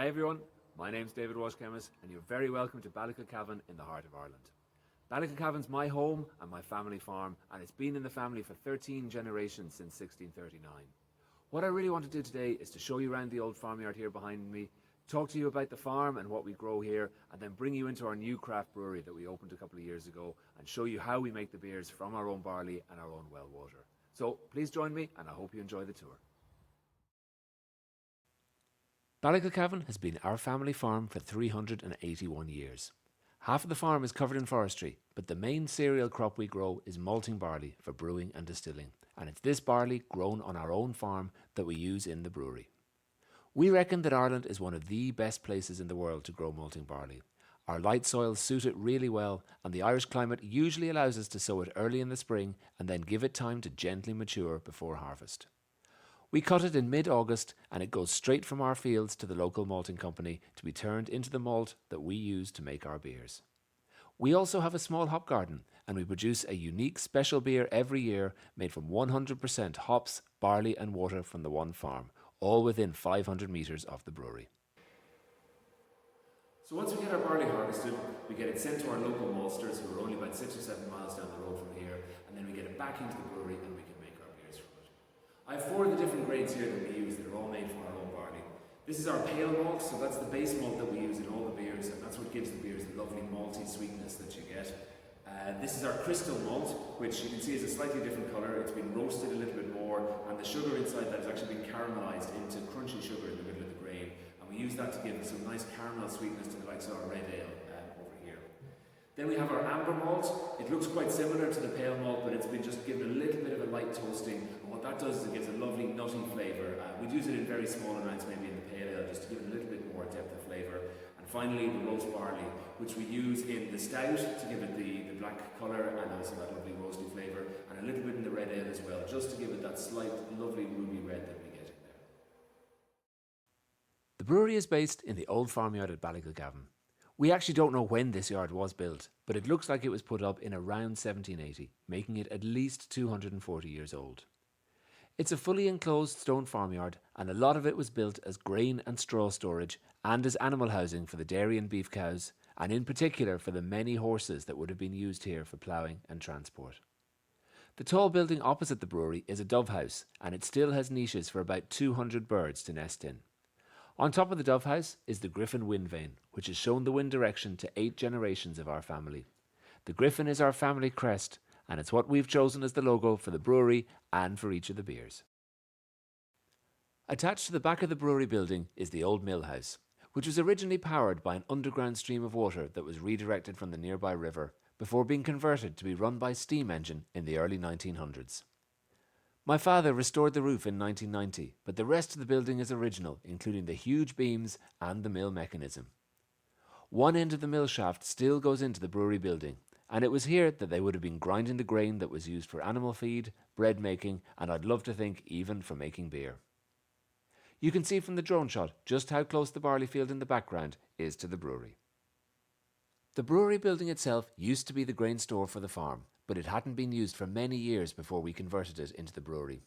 Hi everyone, my name's David Walsh-Kemmis and you're very welcome to Ballykilcavan in the heart of Ireland. Ballykilcavan's my home and my family farm, and it's been in the family for 13 generations since 1639. What I really want to do today is to show you around the old farmyard here behind me, talk to you about the farm and what we grow here, and then bring you into our new craft brewery that we opened a couple of years ago and show you how we make the beers from our own barley and our own well water. So please join me and I hope you enjoy the tour. Ballykilcavan has been our family farm for 381 years. Half of the farm is covered in forestry, but the main cereal crop we grow is malting barley for brewing and distilling, and it's this barley grown on our own farm that we use in the brewery. We reckon that Ireland is one of the best places in the world to grow malting barley. Our light soils suit it really well, and the Irish climate usually allows us to sow it early in the spring and then give it time to gently mature before harvest. We cut it in mid-August and it goes straight from our fields to the local malting company to be turned into the malt that we use to make our beers. We also have a small hop garden and we produce a unique special beer every year made from 100% hops, barley and water from the one farm, all within 500 metres of the brewery. So once we get our barley harvested, we get it sent to our local maltsters who are only about 6 or 7 miles down the road from here, and then we get it back into the brewery and we can make our beers from it. I have 4 of the different grades here that we use that are all made from our own barley. This is our pale malt, so that's the base malt that we use in all the beers, and that's what gives the beers the lovely malty sweetness that you get. This is our crystal malt, which you can see is a slightly different colour. It's been roasted a little bit more, and the sugar inside that has actually been caramelised into crunchy sugar in the middle of the grain, and we use that to give some nice caramel sweetness to the likes of our red ale over here. Then we have our amber malt. It looks quite similar to the pale malt, but it's been just given a little bit of a light toasting, and what that does is it gives a lovely nutty flavour. We'd use it in very small amounts, maybe in the pale ale, just to give it a little bit more depth of flavour. And finally, the roast barley, which we use in the stout to give it the black colour and also that lovely roasty flavour, and a little bit in the red ale as well, just to give it that slight, lovely ruby red that we get in there. The brewery is based in the old farmyard at Ballykilcavan. We actually don't know when this yard was built, but it looks like it was put up in around 1780, making it at least 240 years old. It's a fully enclosed stone farmyard, and a lot of it was built as grain and straw storage and as animal housing for the dairy and beef cows, and in particular for the many horses that would have been used here for ploughing and transport. The tall building opposite the brewery is a dove house, and it still has niches for about 200 birds to nest in. On top of the dove house is the griffin wind vane, which has shown the wind direction to 8 generations of our family. The griffin is our family crest, and it's what we've chosen as the logo for the brewery and for each of the beers. Attached to the back of the brewery building is the old mill house, which was originally powered by an underground stream of water that was redirected from the nearby river before being converted to be run by steam engine in the early 1900s. My father restored the roof in 1990, but the rest of the building is original, including the huge beams and the mill mechanism. One end of the mill shaft still goes into the brewery building, and it was here that they would have been grinding the grain that was used for animal feed, bread making, and I'd love to think even for making beer. You can see from the drone shot just how close the barley field in the background is to the brewery. The brewery building itself used to be the grain store for the farm, but it hadn't been used for many years before we converted it into the brewery.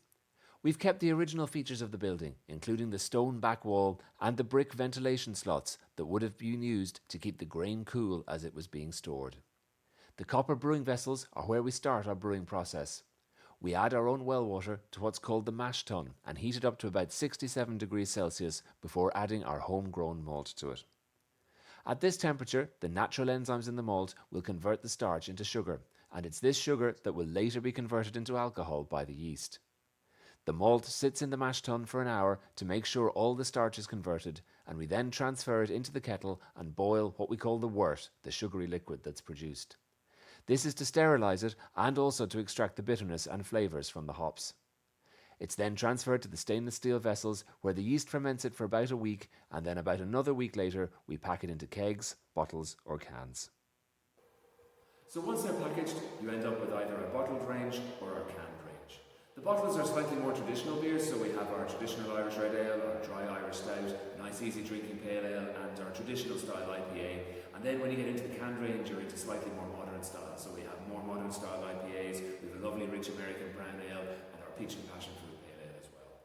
We've kept the original features of the building, including the stone back wall and the brick ventilation slots that would have been used to keep the grain cool as it was being stored. The copper brewing vessels are where we start our brewing process. We add our own well water to what's called the mash tun and heat it up to about 67 degrees Celsius before adding our homegrown malt to it. At this temperature, the natural enzymes in the malt will convert the starch into sugar, and it's this sugar that will later be converted into alcohol by the yeast. The malt sits in the mash tun for an hour to make sure all the starch is converted, and we then transfer it into the kettle and boil what we call the wort, the sugary liquid that's produced. This is to sterilise it and also to extract the bitterness and flavours from the hops. It's then transferred to the stainless steel vessels where the yeast ferments it for about a week, and then about another week later we pack it into kegs, bottles or cans. So once they're packaged, you end up with either a bottled range or a canned range. The bottles are slightly more traditional beers, so we have our traditional Irish red ale, our dry Irish stout, nice easy drinking pale ale, and our traditional style IPA. And then when you get into the canned range, you're into slightly more modern style. So we have more modern style IPAs, we have a lovely rich American brown ale, and our peach and passion fruit pale ale as well.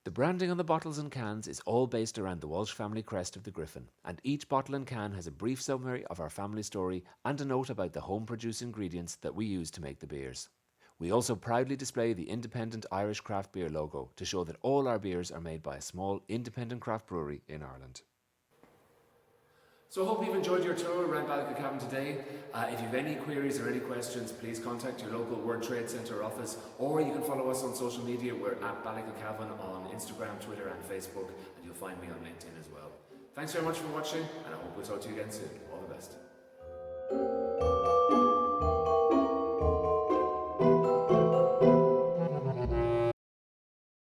The branding on the bottles and cans is all based around the Walsh family crest of the griffin, and each bottle and can has a brief summary of our family story and a note about the home-produced ingredients that we use to make the beers. We also proudly display the independent Irish craft beer logo to show that all our beers are made by a small independent craft brewery in Ireland. So I hope you've enjoyed your tour around Ballykilcavan today. If you have any queries or any questions, please contact your local Word Trade Centre office, or you can follow us on social media. We're at Ballykilcavan on Instagram, Twitter and Facebook, and you'll find me on LinkedIn as well. Thanks very much for watching, and I hope we'll talk to you again soon. All the best.